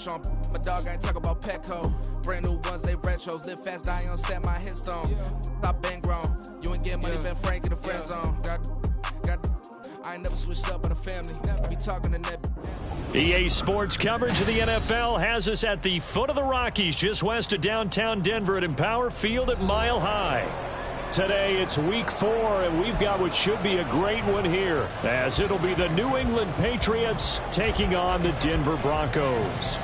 show 'em my dog, I ain't talk about Petco. Brand new ones, they retros. Live fast, die on set, my headstone. Stop been grown. You ain't get money, been Frank in the friend zone. I ain't never switched up on the family. I be talking to net. EA Sports coverage of the NFL has us at the foot of the Rockies, just west of downtown Denver at Empower Field at Mile High. Today it's week 4, and we've got what should be a great one here, as it'll be the New England Patriots taking on the Denver Broncos.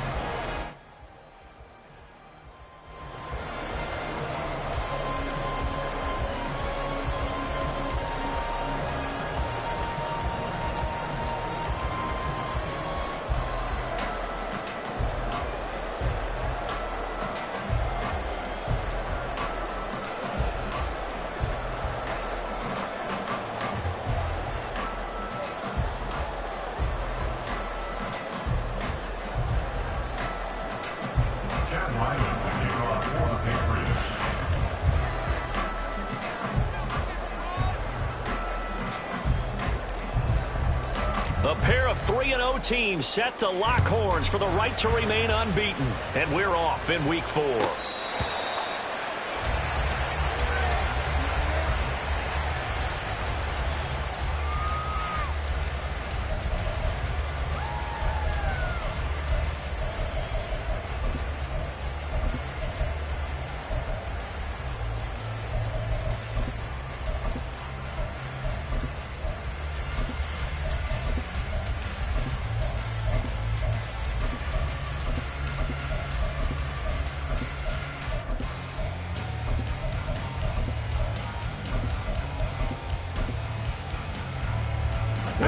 A pair of 3-0 teams set to lock horns for the right to remain unbeaten. And we're off in week 4.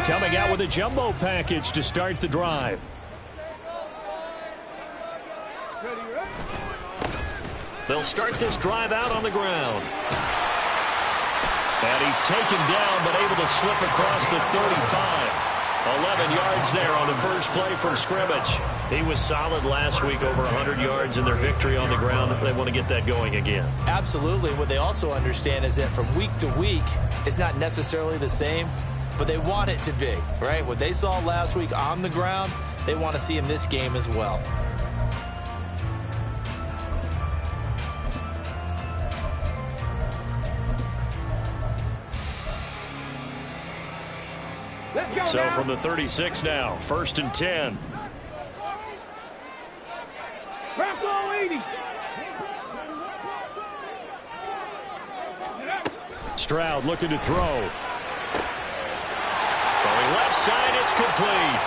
Coming out with a jumbo package to start the drive. They'll start this drive out on the ground. And he's taken down, but able to slip across the 35. 11 yards there on the first play from scrimmage. He was solid last week, over 100 yards in their victory on the ground. They want to get that going again. Absolutely. What they also understand is that from week to week, it's not necessarily the same, but they want it to be, right? What they saw last week on the ground, they want to see in this game as well. So from the 36 now, 1st and 10. Stroud looking to throw. Throwing left side, it's complete.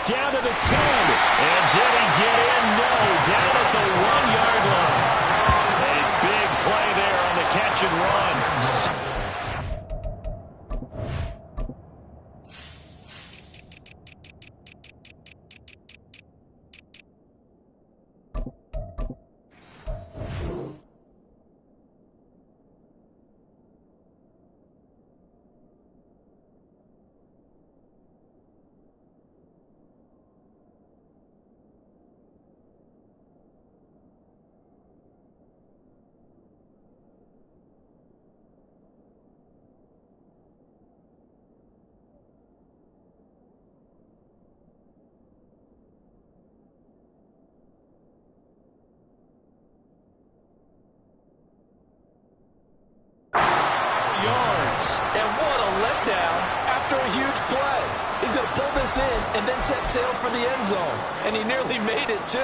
Down to the 10. And did he get in? No. Down at the 1-yard line. A big play there on the catch and run. And then set sail for the end zone. And he nearly made it, too.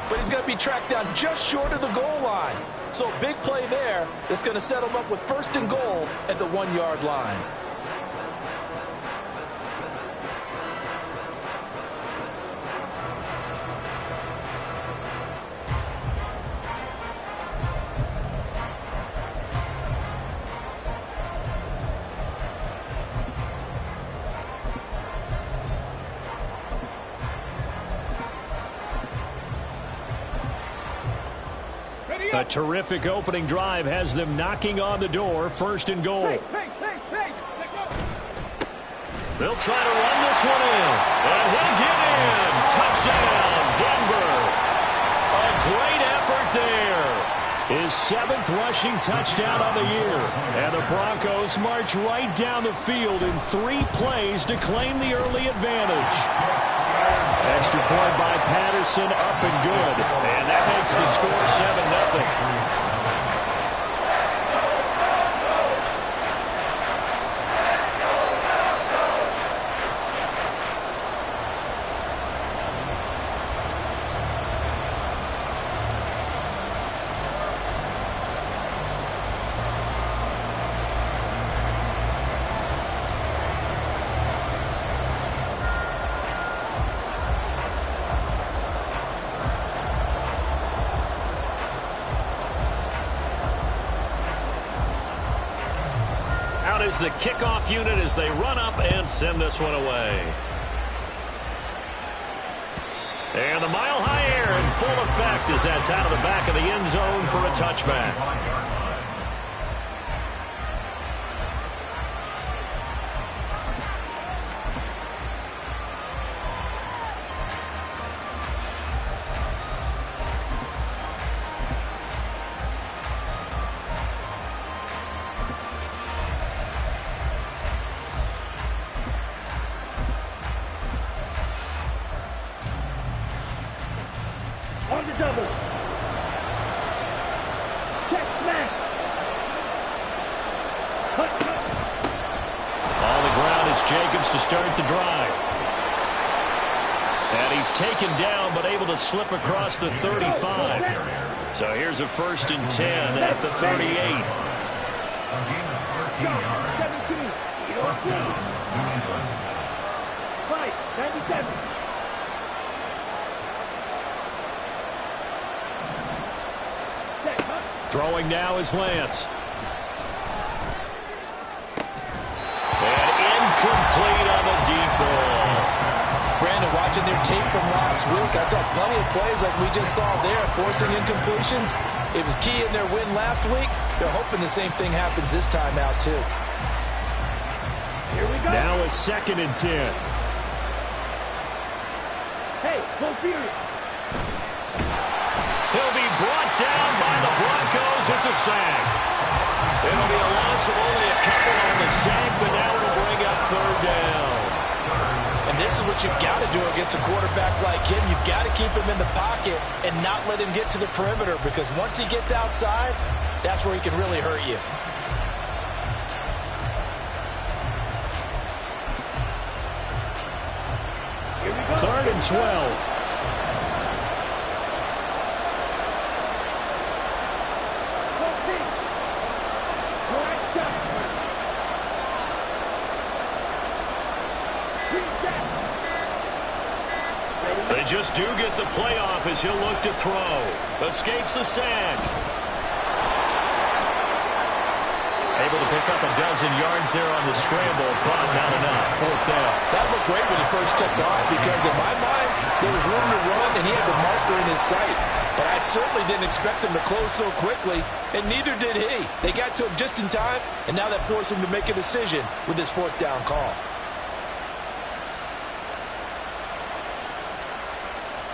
But he's going to be tracked down just short of the goal line. So a big play there that's going to set him up with 1st and goal at the 1-yard line. A terrific opening drive has them knocking on the door. 1st and goal. They'll try to run this one in. And he'll get in. Touchdown, Denver. A great effort there. His 7th rushing touchdown on the year. And the Broncos march right down the field in 3 plays to claim the early advantage. Extra point by Patterson, up and good. And that makes the score 7-0. Is the kickoff unit as they run up and send this one away. And the mile-high air in full effect as that's out of the back of the end zone for a touchback. On the double. Check smash. On the ground is Jacobs to start the drive. And he's taken down but able to slip across the 35. So here's a 1st and 10 at the 38. Go. 17. 5. 97. Throwing now is Lance. And incomplete on the deep ball. Brandon, watching their tape from last week, I saw plenty of plays like we just saw there, forcing incompletions. It was key in their win last week. They're hoping the same thing happens this time out, too. Here we go. Now a 2nd and 10. Hey, go Furious. He'll be brought down by the Broncos. It's a sack. It'll be a loss of only a couple on the sack, but now it'll bring up 3rd down. And this is what you've got to do against a quarterback like him. You've got to keep him in the pocket and not let him get to the perimeter, because once he gets outside, that's where he can really hurt you. Here we go. 3rd and 12. They just do get the playoff as he'll look to throw. Escapes the sack. Able to pick up a dozen yards there on the scramble, but not enough. 4th down. That looked great when he first took off, because in my mind, there was room to run, and he had the marker in his sight. But I certainly didn't expect him to close so quickly, and neither did he. They got to him just in time, and now that forced him to make a decision with his 4th down call.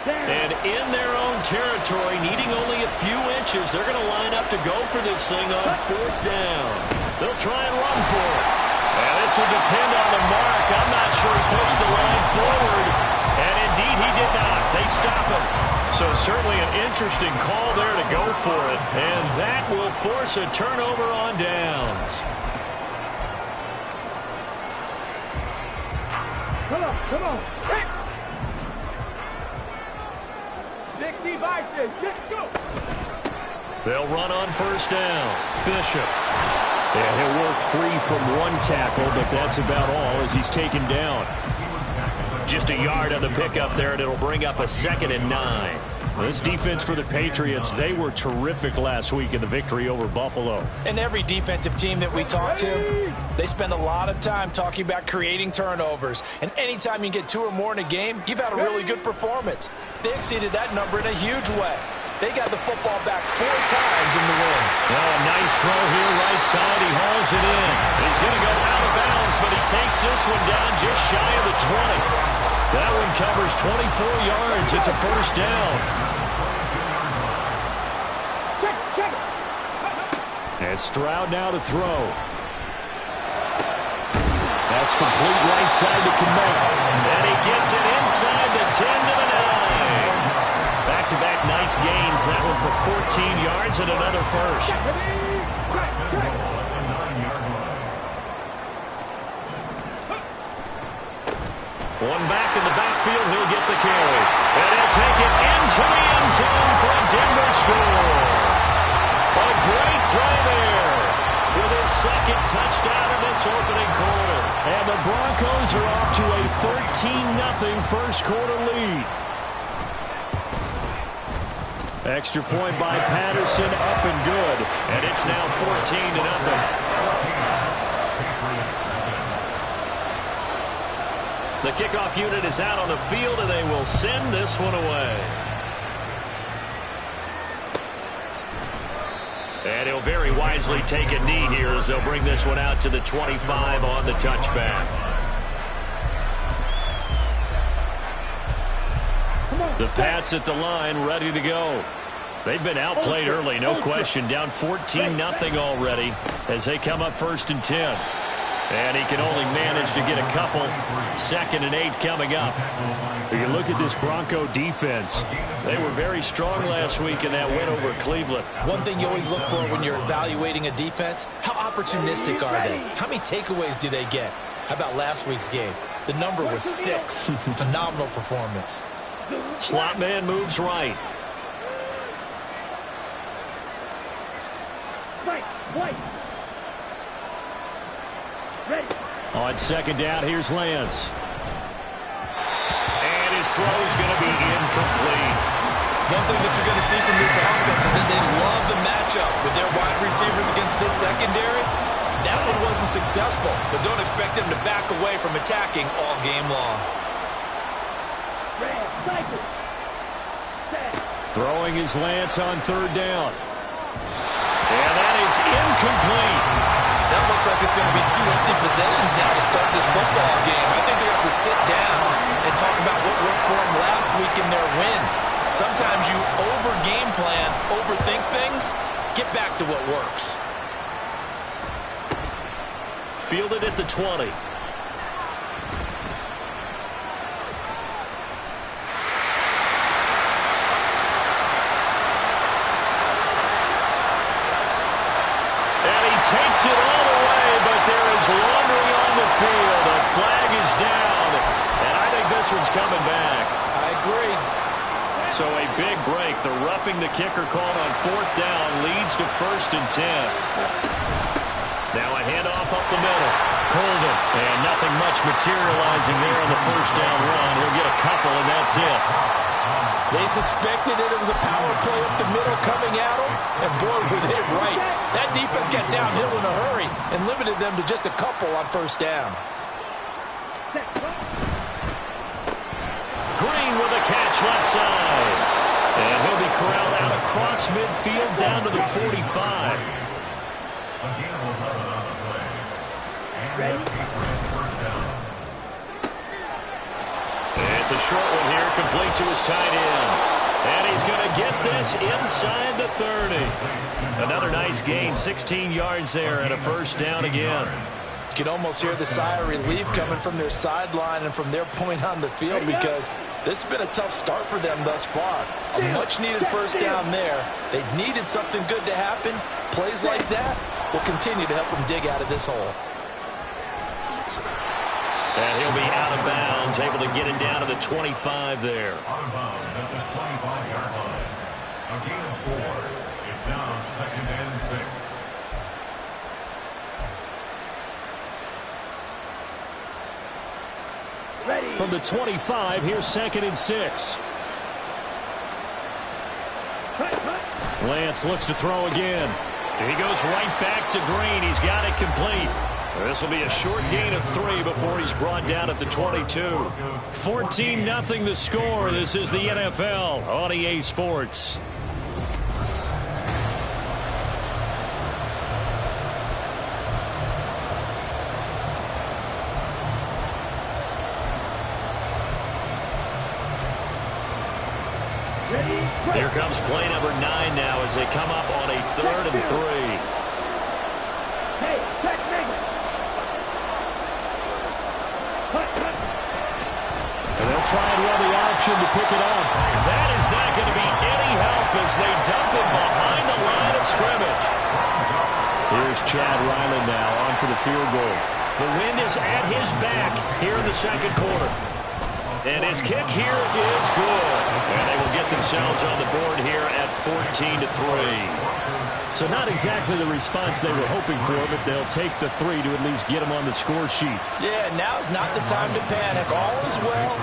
And in their own territory, needing only a few inches, they're going to line up to go for this thing on 4th down. They'll try and run for it. And this will depend on the mark. I'm not sure he pushed the line forward. And indeed, he did not. They stop him. So certainly an interesting call there to go for it. And that will force a turnover on downs. Come on. Hey. Big Bison, let's go. They'll run on 1st down. Bishop. And he'll work free from one tackle, but that's about all as he's taken down. Just a yard on the pickup there, and it'll bring up a 2nd and 9. This defense for the Patriots, they were terrific last week in the victory over Buffalo. And every defensive team that we talk to, they spend a lot of time talking about creating turnovers. And anytime you get 2 or more in a game, you've had a really good performance. They exceeded that number in a huge way. They got the football back 4 times in the win. Oh, nice throw here, right side. He hauls it in. He's going to go out of bounds, but he takes this one down just shy of the 20. That one covers 24 yards. It's a 1st down. And Stroud now to throw. That's complete right side to Kmet. And he gets it inside the 10 to the 9. Back-to-back nice gains. That one for 14 yards and another first. One back in the backfield. He'll get the carry. And he'll take it into the end zone for a Denver score. A great throw there with his second touchdown in this opening quarter. And the Broncos are off to a 13-0 first quarter lead. Extra point by Patterson, up and good. And it's now 14-0. The kickoff unit is out on the field, and they will send this one away. And he'll very wisely take a knee here as they'll bring this one out to the 25 on the touchback. The Pats at the line, ready to go. They've been outplayed early, no question. Down 14-0 already as they come up 1st and 10. And he can only manage to get a couple. 2nd and 8 coming up. You look at this Bronco defense. They were very strong last week in that win over Cleveland. One thing you always look for when you're evaluating a defense, how opportunistic are they? How many takeaways do they get? How about last week's game? The number was 6. Phenomenal performance. Slot man moves right. White. Ready. On 2nd down, here's Lance. And his throw's going to be incomplete. One thing that you're going to see from this offense is that they love the matchup with their wide receivers against this secondary. That one wasn't successful, but don't expect them to back away from attacking all game long. Throwing is Lance on 3rd down. And that is incomplete. That looks like it's going to be 2 empty possessions now to start this football game. I think they have to sit down and talk about what worked for them last week in their win. Sometimes you over-game plan, overthink things, get back to what works. Fielded at the 20. Takes it all the way, but there is laundry on the field. A flag is down, and I think this one's coming back. I agree. So a big break. The roughing the kicker called on 4th down leads to 1st and 10. Now a handoff up the middle. Colden, and nothing much materializing there on the 1st down run. He'll get a couple, and that's it. They suspected it was a power play up the middle coming at them, and boy, were they right. That defense got downhill in a hurry and limited them to just a couple on 1st down. Green with a catch left side. And he'll be corralled out across midfield down to the 45. It's a short one here, complete to his tight end. And he's going to get this inside the 30. Another nice gain, 16 yards there, and a 1st down again. You can almost hear the sigh of relief coming from their sideline and from their point on the field, because this has been a tough start for them thus far. A much-needed 1st down there. They needed something good to happen. Plays like that will continue to help them dig out of this hole. And he'll be out of bounds, able to get it down to the 25 there. Out of bounds at the 25-yard line. A gain of 4. It's now 2nd and 6. Ready. From the 25, here's 2nd and 6. Lance looks to throw again. He goes right back to Green. He's got it complete. This will be a short gain of 3 before he's brought down at the 22. 14-0 the score. This is the NFL on EA Sports. Here comes play number 9 now as they come up on a 3rd and 3. Hey, check nigga. Cut. And they'll try and run the option to pick it up. That is not going to be any help as they dump it behind the line of scrimmage. Here's Chad Ryland now on for the field goal. The wind is at his back here in the second quarter. And his kick here is good. And they will get themselves on the board here at 14-3. So not exactly the response they were hoping for, but they'll take the 3 to at least get them on the score sheet. Yeah, now is not the time to panic. All is well.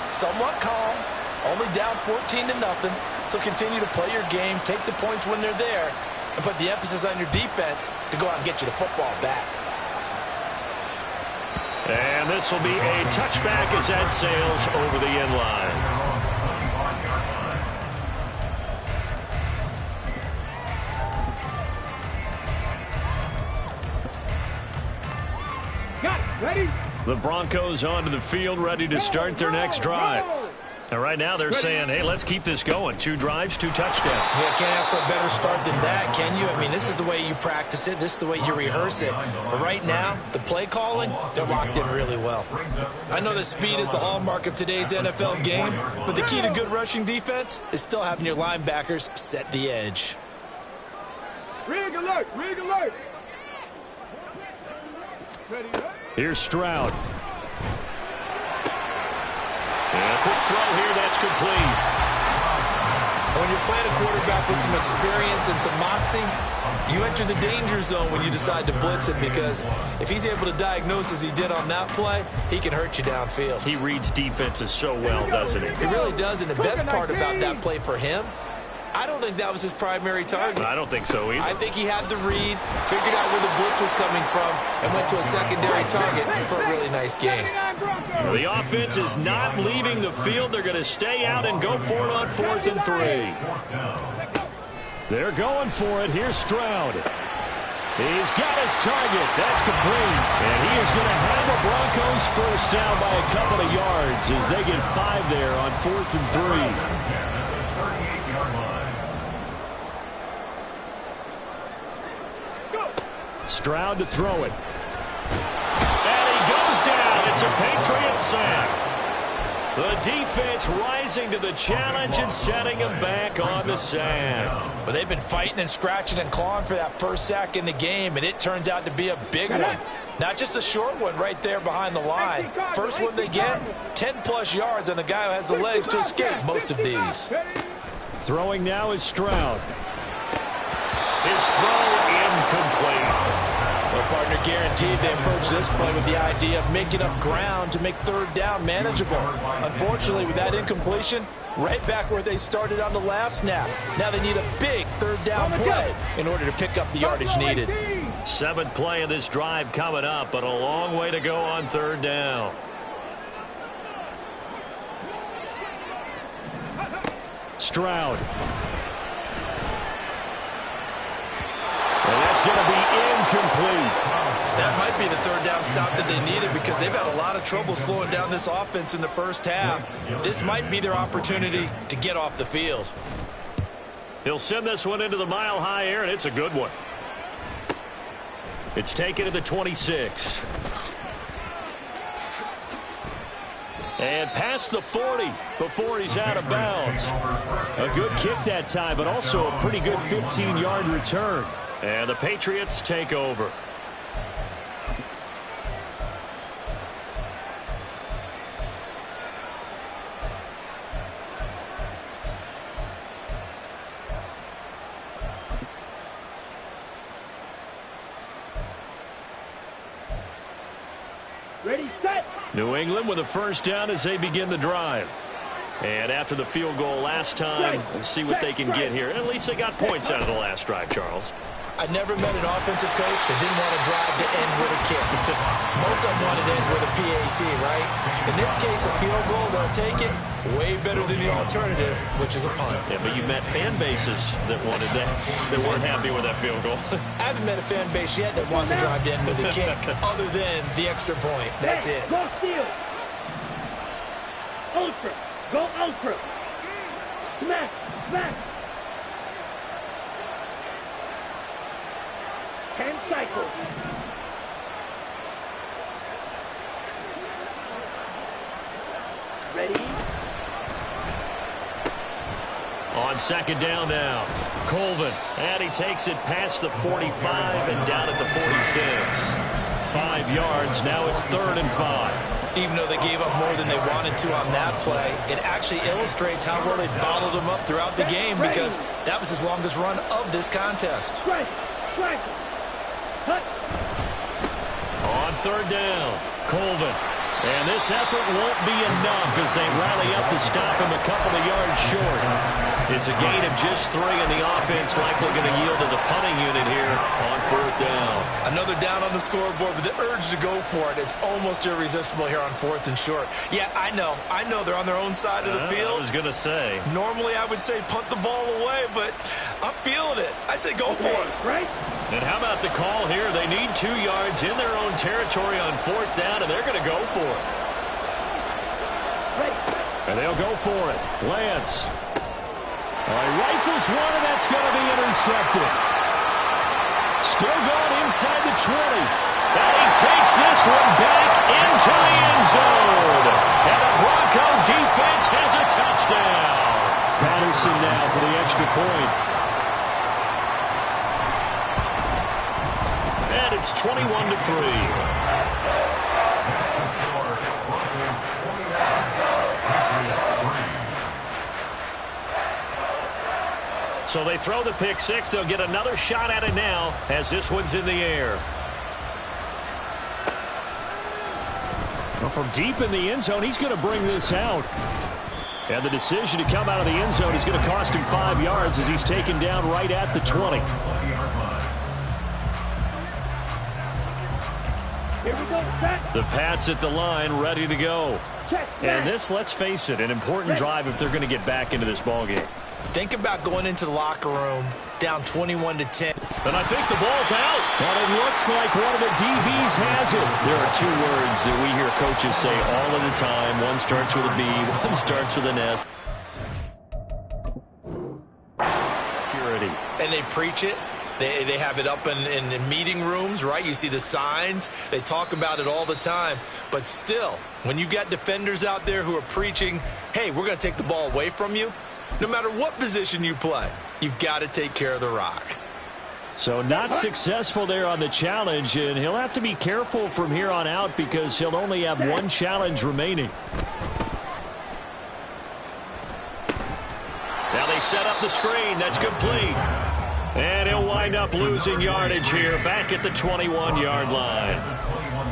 Somewhat calm. Only down 14-0. So continue to play your game, take the points when they're there, and put the emphasis on your defense to go out and get you the football back. And this will be a touchback as that sails over the end line. Got it. Ready? The Broncos onto the field, ready to start their next drive. And right now they're saying, hey, let's keep this going. 2 drives, 2 touchdowns. Yeah, can't ask for a better start than that, can you? I mean, this is the way you practice it. This is the way you rehearse it. But right now, the play calling, they're locked in really well. I know that speed is the hallmark of today's NFL game, but the key to good rushing defense is still having your linebackers set the edge. Rig alert. Rig alert. Ready? Here's Stroud. And a quick throw here, that's complete. When you're playing a quarterback with some experience and some moxie, you enter the danger zone when you decide to blitz him, because if he's able to diagnose as he did on that play, he can hurt you downfield. He reads defenses so well, doesn't he? He really does, and the best part about that play for him, I don't think that was his primary target. I don't think so either. I think he had the read, figured out where the blitz was coming from, and went to a secondary target for a really nice gain. The offense is not leaving the field. They're going to stay out and go for it on 4th and 3. They're going for it. Here's Stroud. He's got his target. That's complete. And he is going to have the Broncos first down by a couple of yards as they get 5 there on 4th and 3. Stroud to throw it. And he goes down. It's a Patriots sack. The defense rising to the challenge and setting him back on the sack. But they've been fighting and scratching and clawing for that first sack in the game, and it turns out to be a big one. Not just a short one right there behind the line. First one they get, 10-plus yards on the guy who has the legs to escape most of these. Throwing now is Stroud. His throw incomplete. Well, partner, guaranteed they approach this play with the idea of making up ground to make 3rd down manageable. Unfortunately, with that incompletion, right back where they started on the last snap. Now they need a big 3rd down play in order to pick up the yardage needed. 7th play of this drive coming up, but a long way to go on 3rd down. Stroud. And that's going to be incomplete. That might be the 3rd down stop that they needed, because they've had a lot of trouble slowing down this offense in the first half. This might be their opportunity to get off the field. He'll send this one into the mile-high air, and it's a good one. It's taken to the 26. And past the 40 before he's out of bounds. A good kick that time, but also a pretty good 15-yard return. And the Patriots take over. Ready, set. New England with a first down as they begin the drive. And after the field goal last time, we'll see what they can get here. At least they got points out of the last drive, Charles. I never met an offensive coach that didn't want to drive to end with a kick. Most of them wanted to end with a PAT, right? In this case, a field goal, they'll take it. Way better than the alternative, which is a punt. Yeah, but you met fan bases that wanted that, that weren't happy with that field goal. I haven't met a fan base yet that wants to drive to end with a kick, other than the extra point. That's it. Go steal. Ultra. Go ultra. Smash. Smash. 10 cycles. Ready? On second down now, Colvin. And he takes it past the 45 and down at the 46. 5 yards. Now it's 3rd and 5. Even though they gave up more than they wanted to on that play, it actually illustrates how well they bottled him up throughout the game because that was his longest run of this contest. Strike! Strike! Cut! On 3rd down, Colvin. And this effort won't be enough as they rally up to stop him a couple of yards short. It's a gain of just 3, and the offense likely going to yield to the punting unit here on 4th down. Another down on the scoreboard, but the urge to go for it is almost irresistible here on 4th and short. Yeah, I know they're on their own side of the field. I was going to say. Normally I would say punt the ball away, but I'm feeling it. I say go for it. Right? And how about the call here? They need 2 yards in their own territory on 4th down, and they're going to go for it. And they'll go for it. Lance. Rifles one, and that's going to be intercepted. Still going inside the 20. And he takes this one back into the end zone. And the Bronco defense has a touchdown. Patterson now for the extra point. And it's 21-3. So they throw the pick 6. They'll get another shot at it now as this one's in the air. Well, from deep in the end zone, he's going to bring this out. And the decision to come out of the end zone is going to cost him 5 yards as he's taken down right at the 20. Here we go, set. The Pats at the line, ready to go. Check, And this, let's face it, an important drive if they're going to get back into this ballgame. Think about going into the locker room down 21-10. And I think the ball's out. And it looks like one of the DBs has it. There are 2 words that we hear coaches say all of the time. One starts with a B, one starts with an S. Purity. And they preach it. They have it up in meeting rooms, right? You see the signs. They talk about it all the time. But still, when you've got defenders out there who are preaching, hey, we're going to take the ball away from you, no matter what position you play, you've got to take care of the rock. So not successful there on the challenge, and he'll have to be careful from here on out because he'll only have 1 challenge remaining. Now they set up the screen. That's complete. And he'll wind up losing yardage here back at the 21-yard line.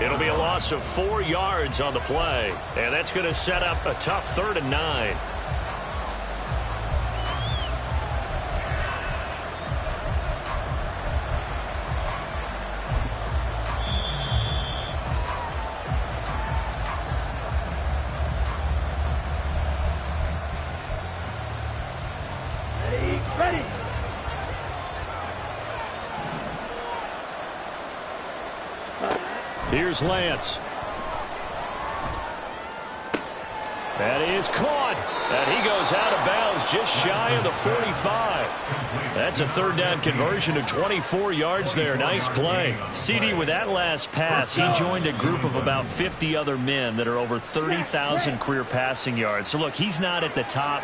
It'll be a loss of 4 yards on the play, and that's going to set up a tough 3rd and 9. Ready. Here's Lance. That is caught. And he goes out of bounds just shy of the 45. That's a 3rd down conversion of 24 yards there. Nice play. CD, with that last pass, he joined a group of about 50 other men that are over 30,000 career passing yards. So, look, he's not at the top,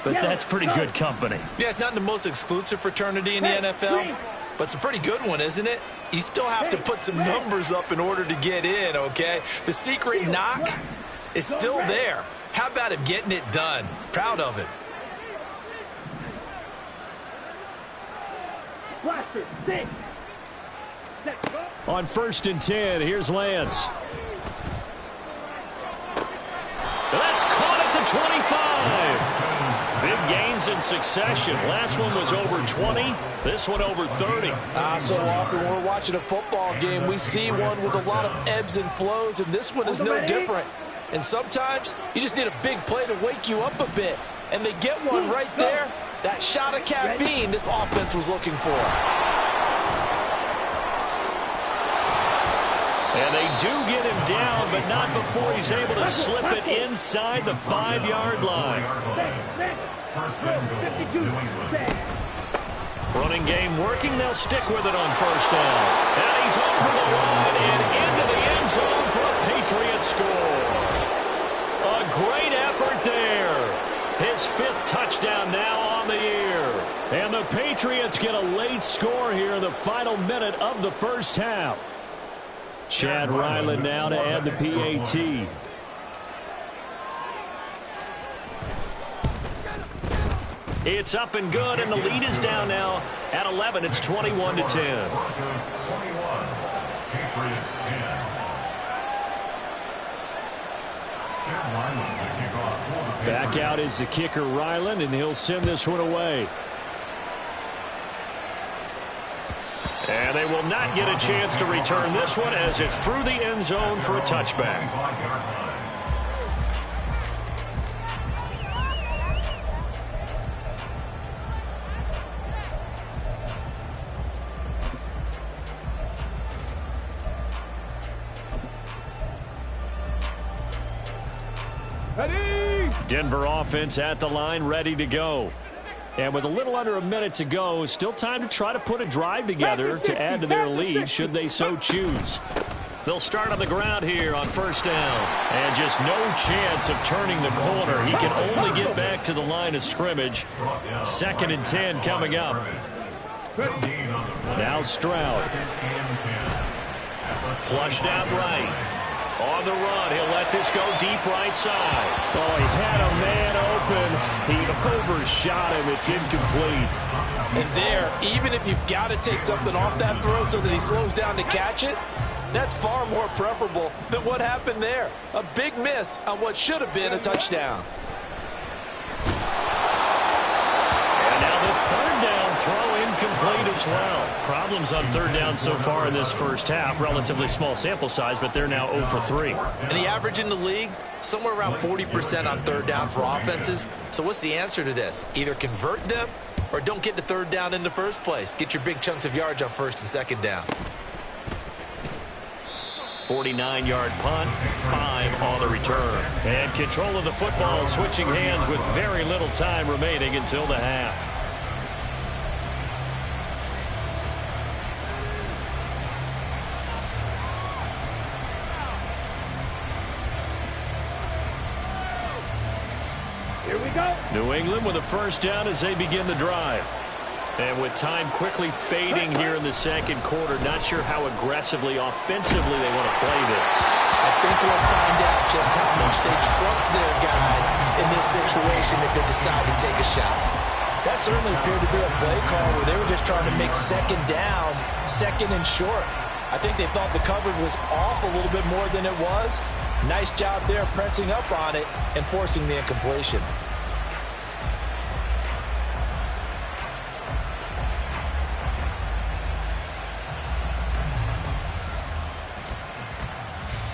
but that's pretty good company. Yeah, it's not the most exclusive fraternity in the NFL, but it's a pretty good one, isn't it? You still have to put some numbers up in order to get in, okay? The secret knock is still there. How about him getting it done? Proud of it. Blaster, 6. Set, go. On 1st and 10, here's Lance. That's caught at the 25. Big gains in succession. Last one was over 20. This one over 30. So often when we're watching a football game, we see one with a lot of ebbs and flows, and this one is no different. And sometimes you just need a big play to wake you up a bit. And they get one right there. That shot of caffeine this offense was looking for. And they do get him down, but not before he's able to slip it inside the 5-yard line. Running game working. They'll stick with it on first down. And he's over the line and into the end zone for a Patriot score. A great effort there. His 5th touchdown now on the year. And the Patriots get a late score here in the final minute of the first half. Chad Ryland now to add the PAT. It's up and good, and the lead is down now at 11. It's 21-10. Broncos 21, Patriots 10. Chad Ryland to kick off for the Back out is the kicker Ryland, and he'll send this one away. And they will not get a chance to return this one as it's through the end zone for a touchback. Denver offense at the line, ready to go. And with a little under a minute to go, still time to try to put a drive together to add to their lead should they so choose. They'll start on the ground here on first down. And just no chance of turning the corner. He can only get back to the line of scrimmage. 2nd and 10 coming up. Now Stroud. Flushed out right. On the run, he'll let this go deep right side. Oh, he had a man open. He overshot him. It's incomplete. And there, even if you've got to take something off that throw so that he slows down to catch it, that's far more preferable than what happened there. A big miss on what should have been a touchdown. And now the 3rd down throw incomplete as well. Problems on 3rd down so far in this first half. Relatively small sample size, but they're now 0 for 3. And the average in the league, somewhere around 40% on 3rd down for offenses. So what's the answer to this? Either convert them or don't get to 3rd down in the first place. Get your big chunks of yards on 1st and 2nd down. 49-yard punt, 5 on the return. And control of the football switching hands with very little time remaining until the half. Here we go. New England with a first down as they begin the drive. And with time quickly fading here in the 2nd quarter, not sure how aggressively, offensively they want to play this. I think we'll find out just how much they trust their guys in this situation if they decide to take a shot. That certainly appeared to be a play call where they were just trying to make 2nd down, 2nd and short. I think they thought the coverage was off a little bit more than it was. Nice job there pressing up on it and forcing the incompletion.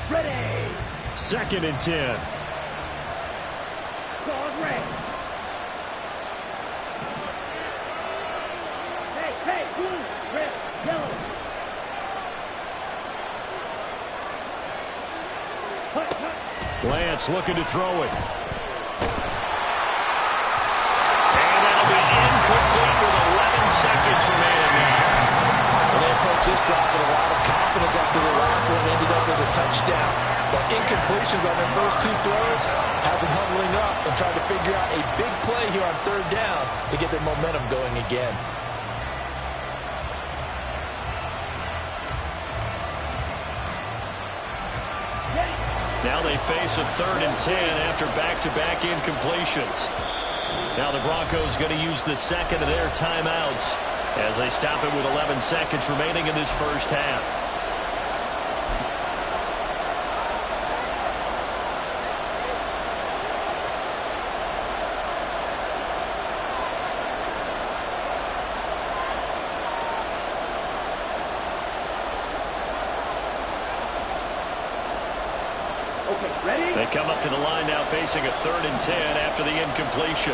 Ready. 2nd and 10. Dog red. Hey, blue, red, yellow. Lance looking to throw it. And that'll be incomplete with 11 seconds remaining now. Well, they approach this drop with a lot of confidence after the last one ended up as a touchdown. But incompletions on their first 2 throws has them huddling up and trying to figure out a big play here on 3rd down to get their momentum going again. Now they face a 3rd and 10 after back-to-back incompletions. Now the Broncos going to use the 2nd of their timeouts as they stop it with 11 seconds remaining in this first half. Okay, ready? They come up to the line now facing a 3rd and 10 after the incompletion.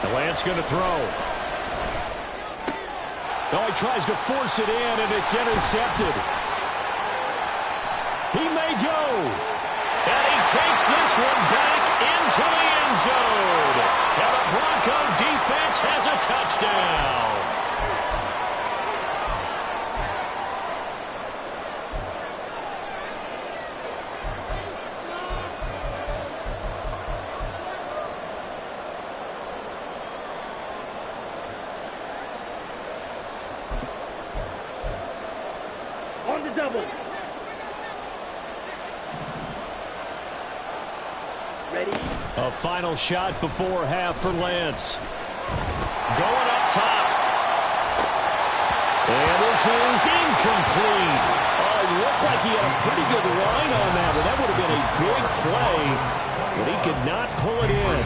And Lance going to throw. Oh, he tries to force it in, and it's intercepted. He may go. And he takes this one back into the end zone. And the Bronco defense has a touchdown. On the double. Ready? A final shot before half for Lance. Going up top. And this is incomplete. Oh, it looked like he had a pretty good line on that, but that would have been a big play. But he could not pull it in.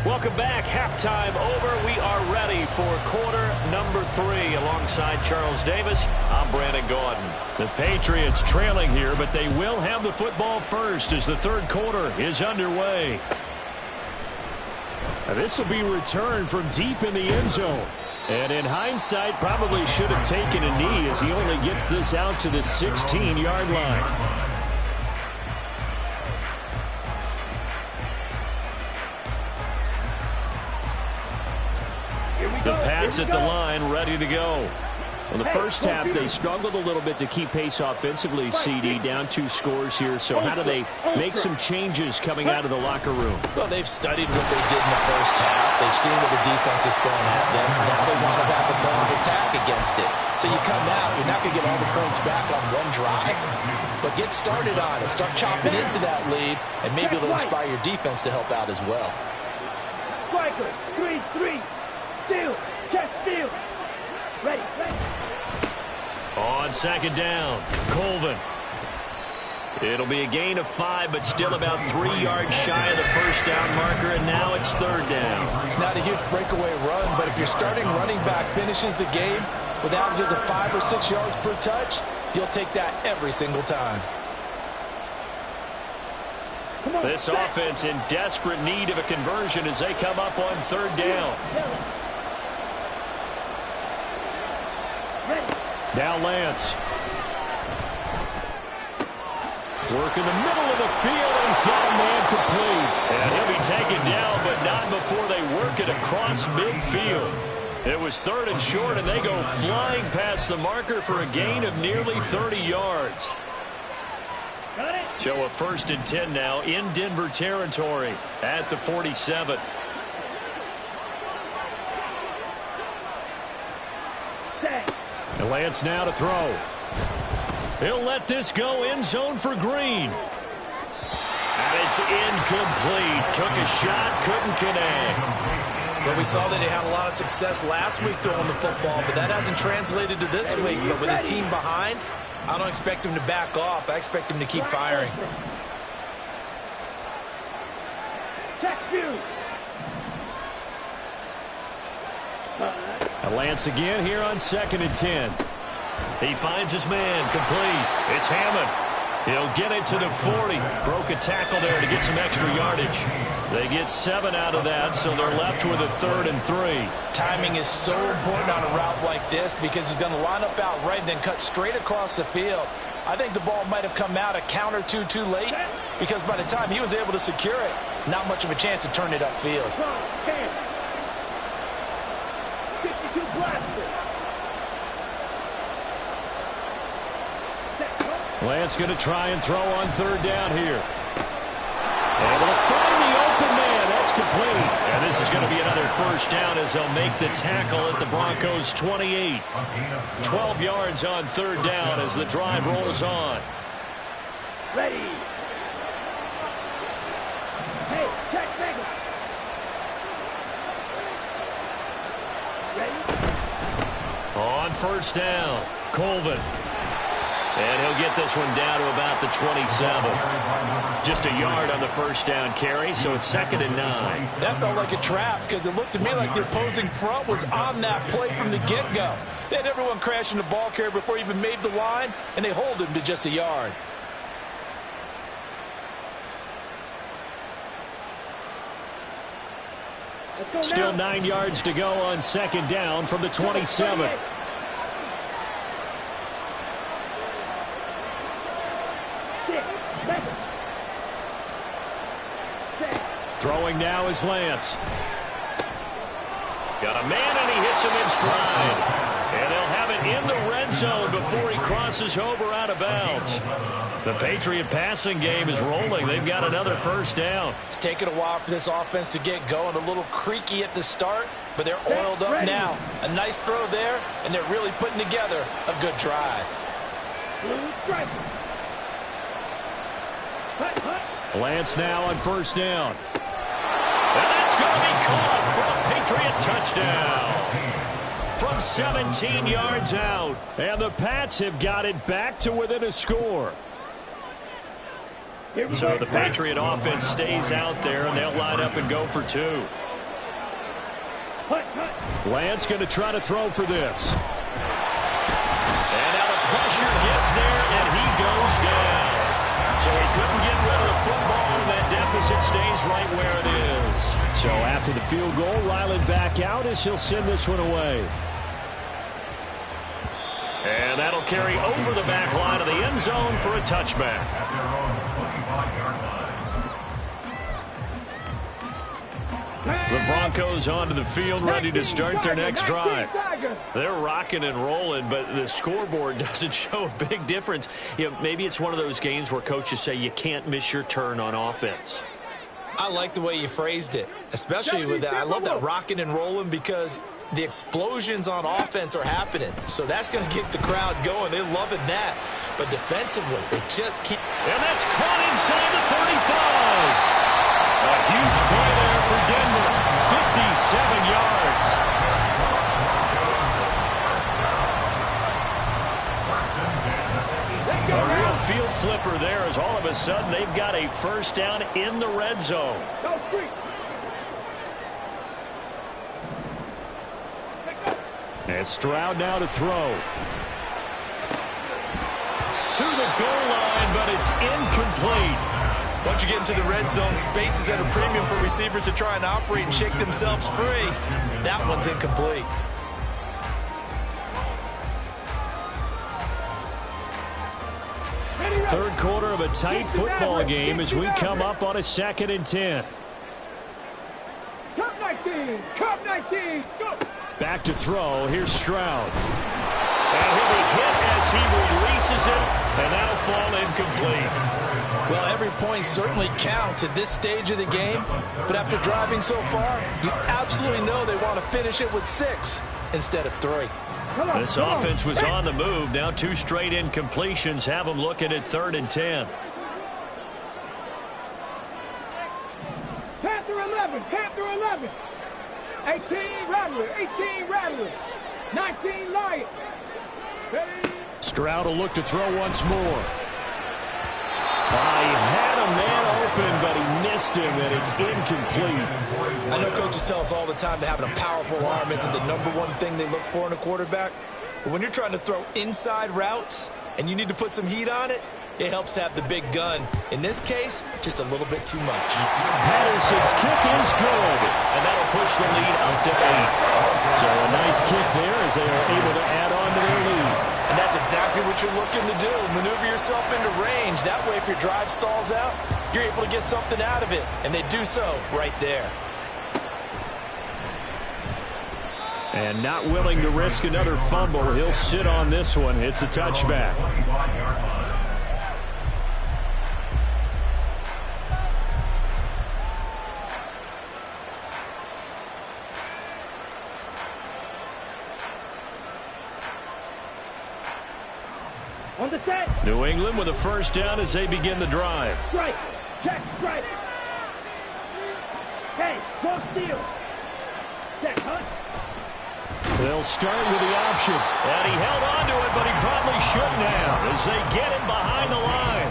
Welcome back. Halftime over. We are ready for quarter number 3. Alongside Charles Davis, I'm Brandon Gaudin. The Patriots trailing here, but they will have the football first as the third quarter is underway. Now, this will be returned from deep in the end zone. And in hindsight, probably should have taken a knee as he only gets this out to the 16-yard line. The Pats at the line, ready to go. In the first half, they struggled a little bit to keep pace offensively, CD, down 2 scores here. So how do they make some changes coming out of the locker room? Well, they've studied what they did in the first half. They've seen what the defense is throwing at them. Now they want to have a plan of attack against it. So you come out, you're not going to get all the points back on one drive, but get started on it. Start chopping into that lead, and maybe it'll inspire your defense to help out as well. Striker, 3-3. Steal, check steal. Ready, ready. On second down, Colvin. It'll be a gain of 5, but still about 3 yards shy of the first down marker, and now it's third down. It's not a huge breakaway run, but if your starting running back finishes the game with averages of 5 or 6 yards per touch, you'll take that every single time. This offense in desperate need of a conversion as they come up on third down. Now Lance. Work in the middle of the field, and he's got a man complete. And he'll be taken down, but not before they work it across midfield. It was third and short, and they go flying past the marker for a gain of nearly 30 yards. So a 1st and 10 now in Denver territory at the 47. And Lance now to throw. He'll let this go end zone for Green. And it's incomplete. Took a shot, couldn't connect. Well, we saw that he had a lot of success last week throwing the football, but that hasn't translated to this week. But with his team behind, I don't expect him to back off. I expect him to keep firing. Check you. Lance again here on 2nd and 10. He finds his man complete. It's Hammond. He'll get it to the 40. Broke a tackle there to get some extra yardage. They get 7 out of that, so they're left with a 3rd and 3. Timing is so important on a route like this because he's going to line up out right and then cut straight across the field. I think the ball might have come out a count or two too late because by the time he was able to secure it, not much of a chance to turn it upfield. 52 blaster. Lance going to try and throw on third down here. Able to find the open man. That's complete. And this is going to be another first down as they'll make the tackle at the Broncos 28. 12 yards on third down as the drive rolls on. Ready. Hey, check Vegas. Ready. On first down, Colvin. And he'll get this one down to about the 27. Just a yard on the first down carry, so it's 2nd and 9. That felt like a trap because it looked to me like the opposing front was on that play from the get-go. They had everyone crashing the ball carrier before he even made the line, and they hold him to just a yard. Let's go Still now. 9 yards to go on second down from the 27. Throwing now is Lance. Got a man, and he hits him in stride. And they'll have it in the red zone before he crosses over out of bounds. The Patriot passing game is rolling. They've got another first down. It's taken a while for this offense to get going. A little creaky at the start, but they're oiled up now. A nice throw there, and they're really putting together a good drive. Lance now on first down. And that's going to be caught for a Patriot touchdown. From 17 yards out. And the Pats have got it back to within a score. So the Patriot offense stays out there, and they'll line up and go for two. Lance going to try to throw for this. And now the pressure gets there, and he goes down. So he couldn't get rid of the football, and that deficit stays right where it is. So after the field goal, Ryland back out as he'll send this one away. And that'll carry over the back line of the end zone for a touchback. The Broncos onto the field, ready to start their next drive. They're rocking and rolling, but the scoreboard doesn't show a big difference. You know, maybe it's one of those games where coaches say you can't miss your turn on offense. I like the way you phrased it, especially with that. I love that rocking and rolling because the explosions on offense are happening. So that's going to get the crowd going. They're loving that. But defensively, they just keep. And that's caught inside the 35. A huge play there for Denver. 57 yards. A real field flipper there as all of a sudden they've got a first down in the red zone. And Stroud now to throw. To the goal line, but it's incomplete. Once you get into the red zone, space is at a premium for receivers to try and operate and shake themselves free. That one's incomplete. Third quarter of a tight football game as we come up on a 2nd and 10. Cup 19, Cup 19, go! Back to throw. Here's Stroud. And he'll be hit as he releases it, and that'll fall incomplete. Well, every point certainly counts at this stage of the game, but after driving so far, you absolutely know they want to finish it with 6 instead of 3. This offense was on the move. Now 2 straight incompletions have them looking at 3rd and 10. Panther 11, Panther 11. 18 Rattler, 18 Rattler. 19 Lions. Stroud will look to throw once more. He had a man open, but he missed him, and it's incomplete. I know coaches tell us all the time that having a powerful arm isn't the #1 thing they look for in a quarterback. But when you're trying to throw inside routes and you need to put some heat on it, it helps have the big gun. In this case, just a little bit too much. Patterson's kick is good, and that'll push the lead up to 8. So a nice kick there as they are able to add on to their lead. And that's exactly what you're looking to do. Maneuver yourself into range. That way, if your drive stalls out, you're able to get something out of it. And they do so right there. And not willing to risk another fumble. He'll sit on this one. It's a touchback. On the set. New England with a first down as they begin the drive. Strike. Check strike. Hey, go steal. Check, Hunt. They'll start with the option. And he held on to it, but he probably shouldn't have as they get him behind the line.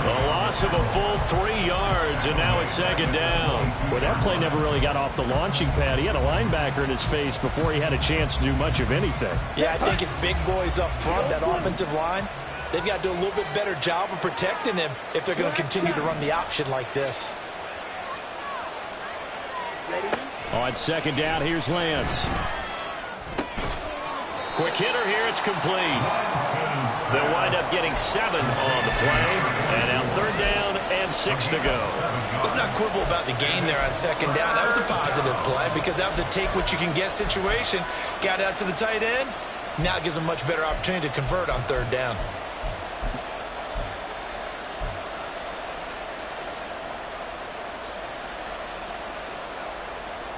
A loss of a full 3 yards, and now it's 2nd down. Well, that play never really got off the launching pad. He had a linebacker in his face before he had a chance to do much of anything. Yeah, I think it's big boys up front, that offensive line. They've got to do a little bit better job of protecting him if they're going to continue to run the option like this. On second down, here's Lance. Quick hitter here, it's complete. They'll wind up getting 7 on the play. And now third down and 6 to go. Let's not quibble about the gain there on second down. That was a positive play because that was a take-what-you-can-get situation. Got out to the tight end. Now it gives them a much better opportunity to convert on third down.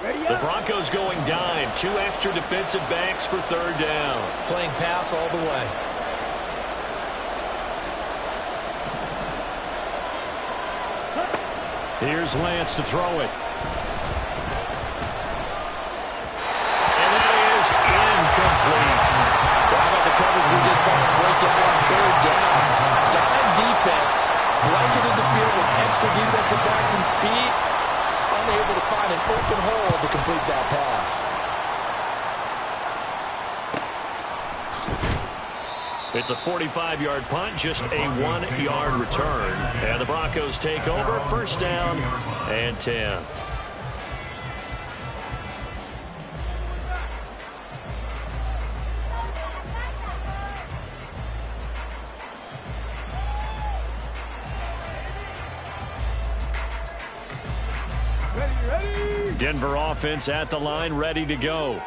The Broncos going dime. 2 extra defensive backs for third down. Playing pass all the way. Here's Lance to throw it. And that is incomplete. Well, how about the coverage we just saw break out on third down? Dime defense, blanketed the field with extra defensive backs and speed. Unable to find an open hole to complete that pass. It's a 45-yard punt, just a 1-yard return. And the Broncos take over, first down and 10. Denver offense at the line, ready to go.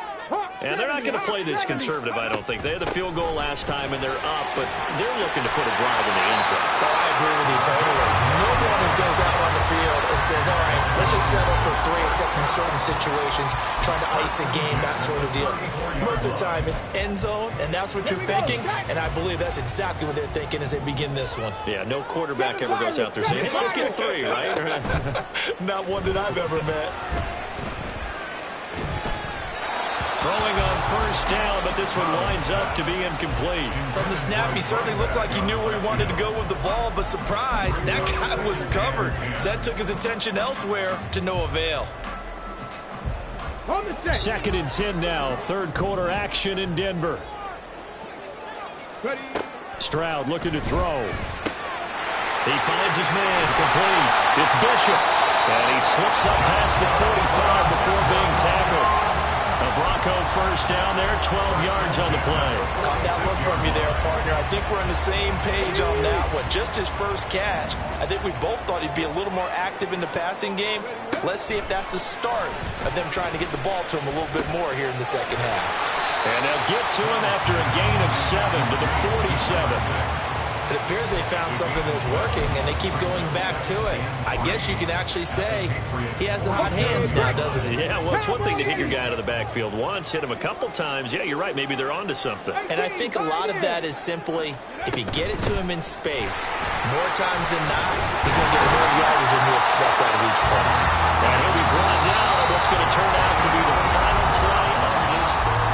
And they're not going to play this conservative, I don't think. They had the field goal last time, and they're up, but they're looking to put a drive in the end zone. Oh, I agree with you totally. No one goes out on the field and says, all right, let's just settle for 3, except in certain situations, trying to ice a game, that sort of deal. Most of the time, it's end zone, and that's what you're thinking, and I believe that's exactly what they're thinking as they begin this one. Yeah, no quarterback ever goes out there saying, hey, let's get 3, right? Not one that I've ever met. Throwing on first down, but this one winds up to be incomplete. From the snap, he certainly looked like he knew where he wanted to go with the ball, but surprise, that guy was covered. So that took his attention elsewhere to no avail. Second and 10 now, third quarter action in Denver. Stroud looking to throw. He finds his man, complete. It's Bishop, and he slips up past the 45 before being tackled. A Bronco first down there, 12 yards on the play. Caught that look from you there, partner. I think we're on the same page on that one. Just his first catch. I think we both thought he'd be a little more active in the passing game. Let's see if that's the start of them trying to get the ball to him a little bit more here in the second half. And they'll get to him after a gain of 7 to the 47. It appears they found something that's working, and they keep going back to it. I guess you can actually say he has the hot hands now, doesn't he? Yeah, well, it's one thing to hit your guy out of the backfield once, hit him a couple times. Yeah, you're right. Maybe they're onto something. And I think a lot of that is simply, if you get it to him in space, more times than not, he's going to get more yardage than you expect out of each play. And he'll be brought down on what's going to turn out to be the final play of this third.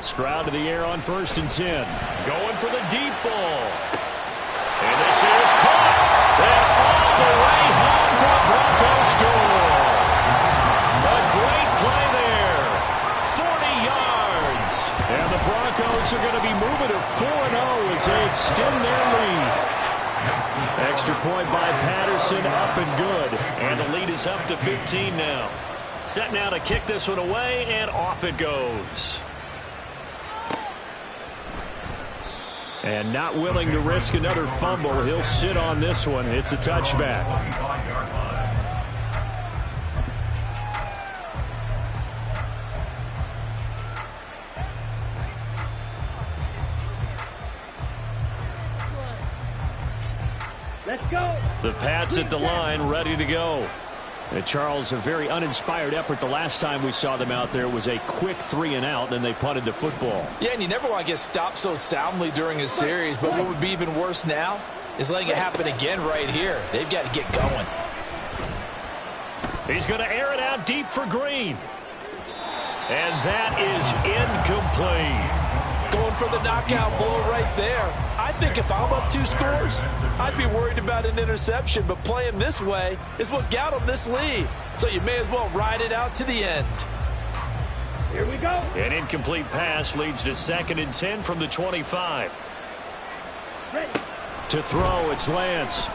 Stroud to the air on first and 10. Going for the deep ball. And this is caught. And all the way home for a Broncos score. A great play there. 40 yards. And the Broncos are going to be moving to 4-0 as they extend their lead. Extra point by Patterson, up and good. And the lead is up to 15 now. Set now to kick this one away, and off it goes. And not willing to risk another fumble, he'll sit on this one. It's a touchback. Let's go. The Pats at the line, ready to go. And Charles, a very uninspired effort. The last time we saw them out there was a quick 3-and-out, and they punted the football. Yeah, and you never want to get stopped so soundly during a series, but what would be even worse now is letting it happen again right here. They've got to get going. He's going to air it out deep for Green. And that is incomplete. going for the knockout blow right there. I think if I'm up 2 scores, I'd be worried about an interception, but playing this way is what got him this lead. So you may as well ride it out to the end. Here we go. An incomplete pass leads to 2nd and 10 from the 25. Ready. To throw, it's Lance.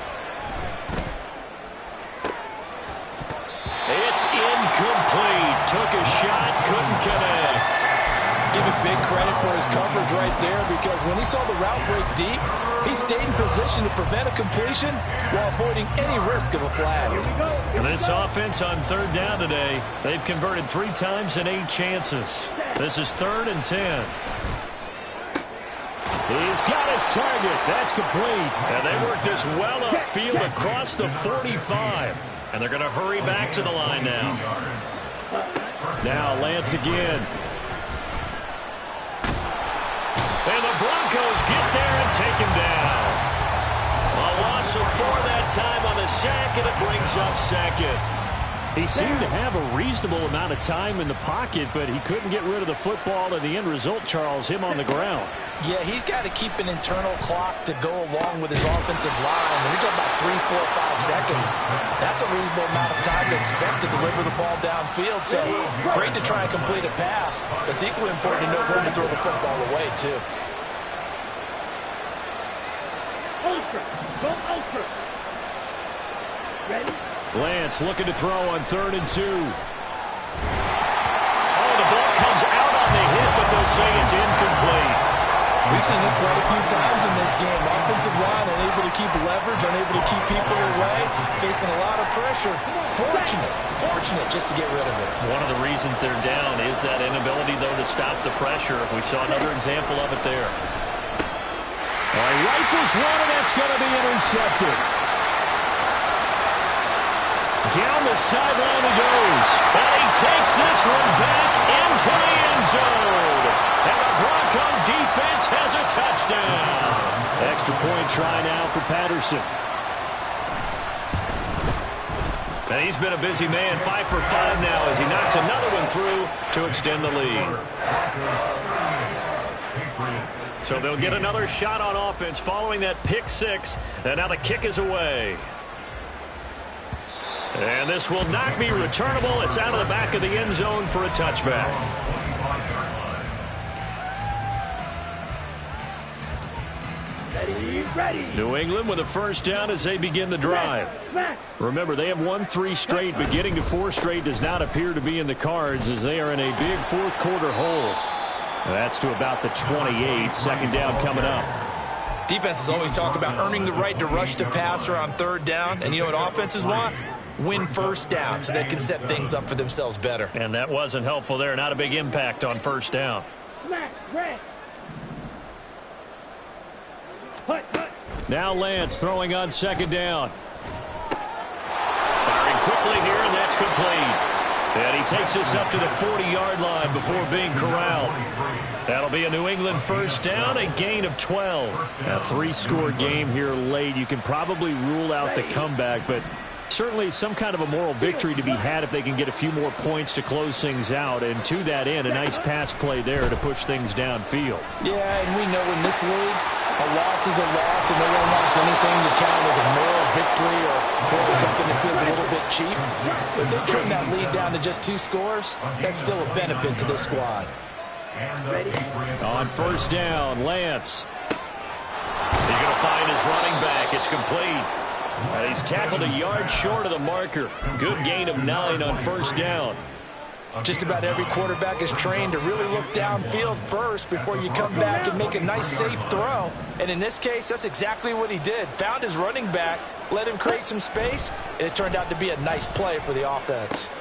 It's incomplete. Took a shot, couldn't connect. Give him big credit for his coverage right there, because when he saw the route break deep, he stayed in position to prevent a completion while avoiding any risk of a flag. And this offense on 3rd down today, they've converted 3 times in 8 chances. This is 3rd and 10. He's got his target. That's complete. And they work this well upfield across the 45. And they're going to hurry back to the line now. Now Lance again. And the Broncos get there and take him down. A loss of 4 that time on the sack, and it brings up 2nd. He seemed to have a reasonable amount of time in the pocket, but he couldn't get rid of the football, and the end result, Charles, him on the ground. Yeah, he's got to keep an internal clock to go along with his offensive line. When you're talking about 3, 4, 5 seconds, that's a reasonable amount of time to expect to deliver the ball downfield. So great to try and complete a pass. It's equally important to know when to throw the football away, too. Ultra. Go ultra. Ready? Lance looking to throw on 3rd and 2. Oh, the ball comes out on the hit, but they'll say it's incomplete. We've seen this quite a few times in this game. Offensive line unable to keep leverage, unable to keep people away, facing a lot of pressure. Fortunate just to get rid of it. One of the reasons they're down is that inability, though, to stop the pressure. We saw another example of it there. All right, rifles one, and that's going to be intercepted. Down the sideline he goes. And he takes this one back into the end zone. And the Bronco defense has a touchdown. Extra point try now for Patterson. And he's been a busy man, 5 for 5 now as he knocks another one through to extend the lead. So they'll get another shot on offense following that pick 6. And now the kick is away. And this will not be returnable. It's out of the back of the end zone for a touchback. Ready. New England with a first down as they begin the drive. Remember, they have won 3 straight, but getting to 4 straight does not appear to be in the cards as they are in a big 4th quarter hole. That's to about the 28. 2nd down coming up. Defenses always talk about earning the right to rush the passer on 3rd down. And you know what offenses want? Win first down so they can set things up for themselves better. And that wasn't helpful there. Not a big impact on 1st down. Now Lance throwing on 2nd down. Firing quickly here, and that's complete. And he takes this up to the 40-yard line before being corralled. That'll be a New England first down, a gain of 12. A 3-score game here late. You can probably rule out the comeback, but certainly some kind of a moral victory to be had if they can get a few more points to close things out. And to that end, a nice pass play there to push things downfield. Yeah, and we know in this league, a loss is a loss, and no one wants anything to count as a moral victory or maybe something that feels a little bit cheap. But if they trim that lead down to just 2 scores, that's still a benefit to this squad. On first down, Lance. He's going to find his running back. It's complete. And he's tackled a yard short of the marker. Good gain of 9 on first down. Just about every quarterback is trained to really look downfield first before you come back and make a nice, safe throw. And in this case, that's exactly what he did. Found his running back, let him create some space, and it turned out to be a nice play for the offense.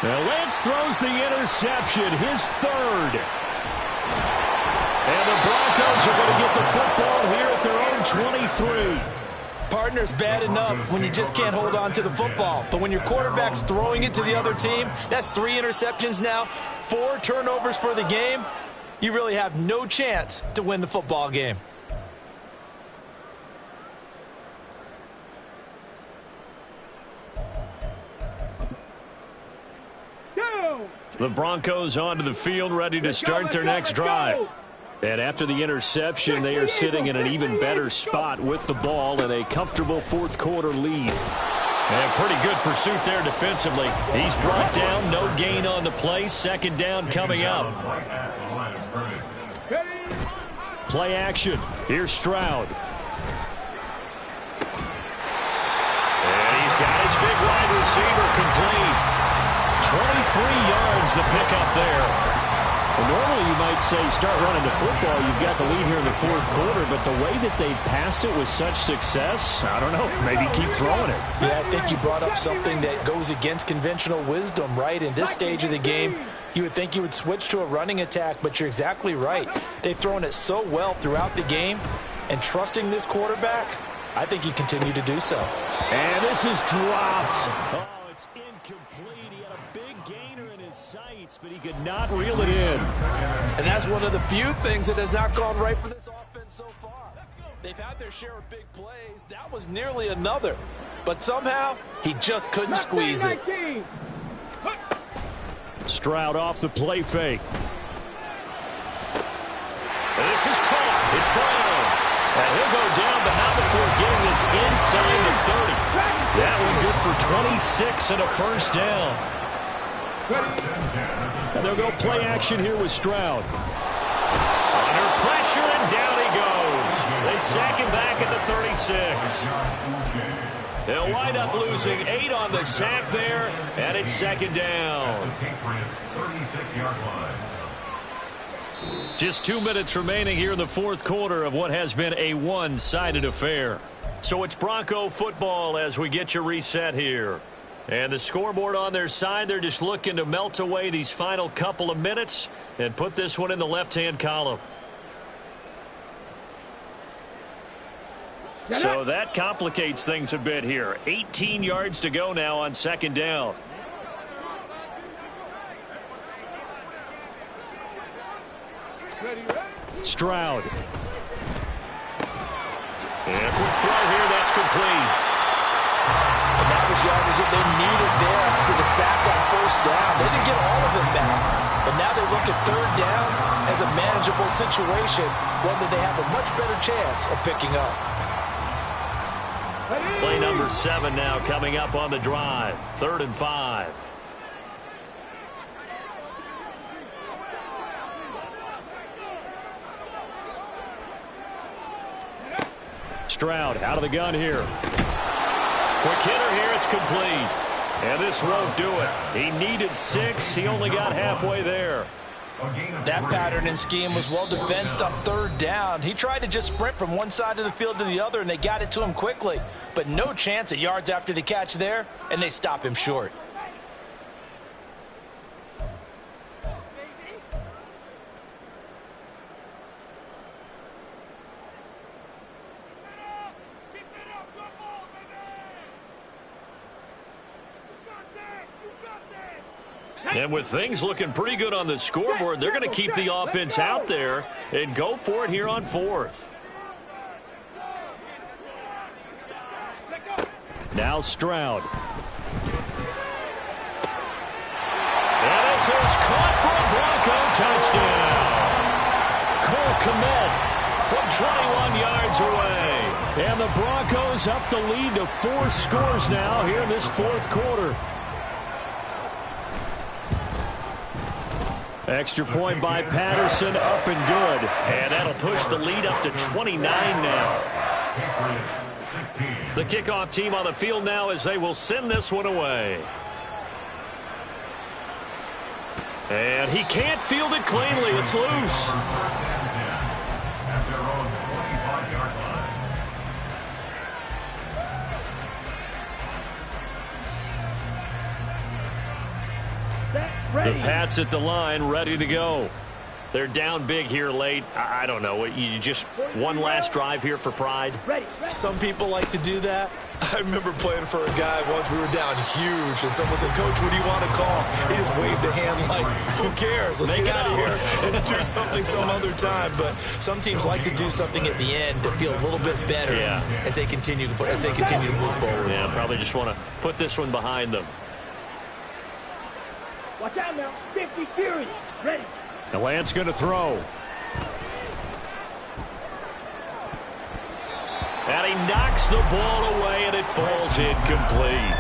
Now Lance throws the interception, his 3rd. And the Broncos are going to get the football here at their own 23. Partner's bad enough when you just can't hold on to the football. But when your quarterback's throwing it to the other team, that's 3 interceptions now, 4 turnovers for the game. You really have no chance to win the football game. The Broncos onto the field, ready to start their next drive. And after the interception, they are sitting in an even better spot with the ball and a comfortable fourth quarter lead. And pretty good pursuit there defensively. He's brought down, no gain on the play. Second down coming up. Play action. Here's Stroud. And he's got his big wide receiver complete. 23 yards the pickup there. Well, normally you might say start running the football. You've got the lead here in the fourth quarter, but the way that they passed it with such success, I don't know, maybe keep throwing it. Yeah, I think you brought up something that goes against conventional wisdom, right? In this stage of the game, you would think you would switch to a running attack, but you're exactly right. They've thrown it so well throughout the game, and trusting this quarterback, I think you continue to do so. And this is dropped. Oh, it's incomplete. He had a big gainer in his sights, but he could not reel it in. And that's one of the few things that has not gone right for this offense so far. They've had their share of big plays. That was nearly another. But somehow, he just couldn't squeeze it. Stroud off the play fake. This is caught. It's Brown. And he'll go down, but not before getting this inside the 30. That one good for 26 and a first down. And they'll go play action here with Stroud. Under pressure, and down he goes. They sack him back at the 36. They'll wind up losing 8 on the sack there, and it's second down. Just 2 minutes remaining here in the fourth quarter of what has been a one-sided affair. So it's Bronco football as we get your reset here. And the scoreboard on their side, they're just looking to melt away these final couple of minutes and put this one in the left-hand column. So that complicates things a bit here. 18 yards to go now on second down. Stroud. And a quick throw here, that's complete. And that was yardage that they needed there after the sack on first down. They didn't get all of it back. But now they look at third down as a manageable situation, one that they have a much better chance of picking up. Play number 7 now coming up on the drive. 3rd and 5. Stroud out of the gun here. Quick hitter here, it's complete. And this won't do it. He needed 6. He only got halfway there. That pattern and scheme was well defensed on third down. He tried to just sprint from one side of the field to the other, and they got it to him quickly. But no chance at yards after the catch there, and they stop him short. And with things looking pretty good on the scoreboard, they're going to keep the offense out there and go for it here on 4th. Now Stroud. And this is caught for a Bronco touchdown. Cole Kmet from 21 yards away. And the Broncos up the lead to 4 scores now here in this fourth quarter. Extra point by Patterson, up and good. And that'll push the lead up to 29 now. The kickoff team on the field now as they will send this one away. And he can't field it cleanly. It's loose. The Pats at the line, ready to go. They're down big here late. I don't know. You just one last drive here for pride? Some people like to do that. I remember playing for a guy once. We were down huge, and someone said, "Coach, what do you want to call?" He just waved a hand like, "Who cares? Let's get out of here and do something some other time." But some teams like to do something at the end to feel a little bit better as they continue to move forward. Yeah, probably just want to put this one behind them. Watch out now. 50 Fury. Ready. The Lance going to throw. And he knocks the ball away, and it falls incomplete.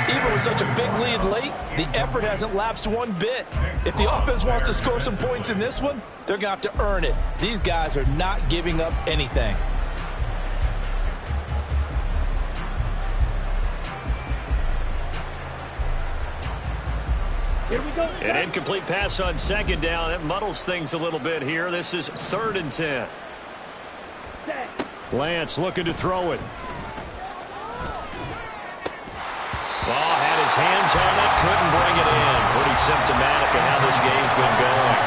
Even with such a big lead late, the effort hasn't lapsed one bit. If the offense wants to score some points in this one, they're going to have to earn it. These guys are not giving up anything. Here we go. An incomplete pass on second down. That muddles things a little bit here. This is 3rd and 10. Lance looking to throw it. Ball had his hands on it, couldn't bring it in. Pretty symptomatic of how this game's been going.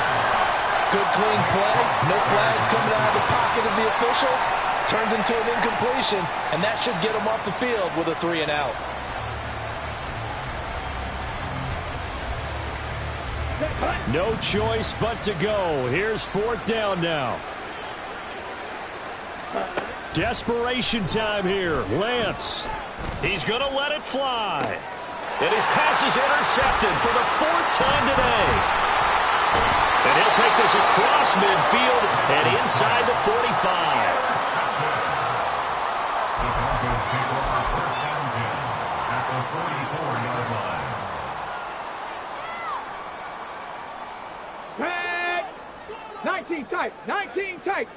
Good clean play. No flags coming out of the pocket of the officials. Turns into an incompletion, and that should get him off the field with a 3 and out. No choice but to go. Here's 4th down now. Desperation time here. Lance. He's going to let it fly. And his pass is intercepted for the 4th time today. And he'll take this across midfield and inside the 45. The Broncos pick up a first down 10 at the 44-yard line. Tag. 19 tight. 19 tight.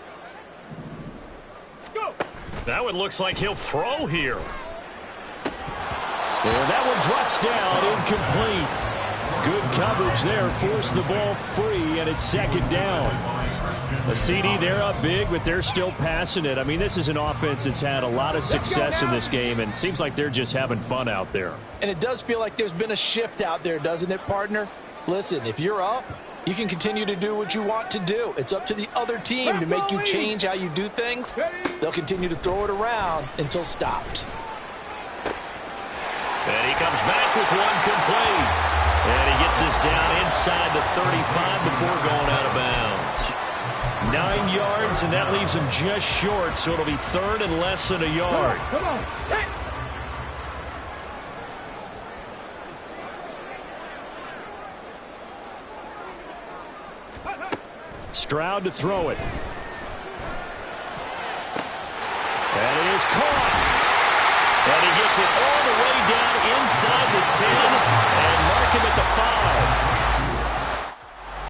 Go. That one looks like he'll throw here. And that one drops down, incomplete. Good coverage there, forced the ball free, and it's 2nd down. A CD, they're up big, but they're still passing it. I mean, this is an offense that's had a lot of success in this game, and it seems like they're just having fun out there. And it does feel like there's been a shift out there, doesn't it, partner? Listen, if you're up, you can continue to do what you want to do. It's up to the other team to make you change how you do things. They'll continue to throw it around until stopped. And he comes back with one complete. And he gets this down inside the 35 before going out of bounds. 9 yards, and that leaves him just short, so it'll be 3rd and less than a yard. Come on. Hey. Stroud to throw it. And it is caught. And he gets it all the way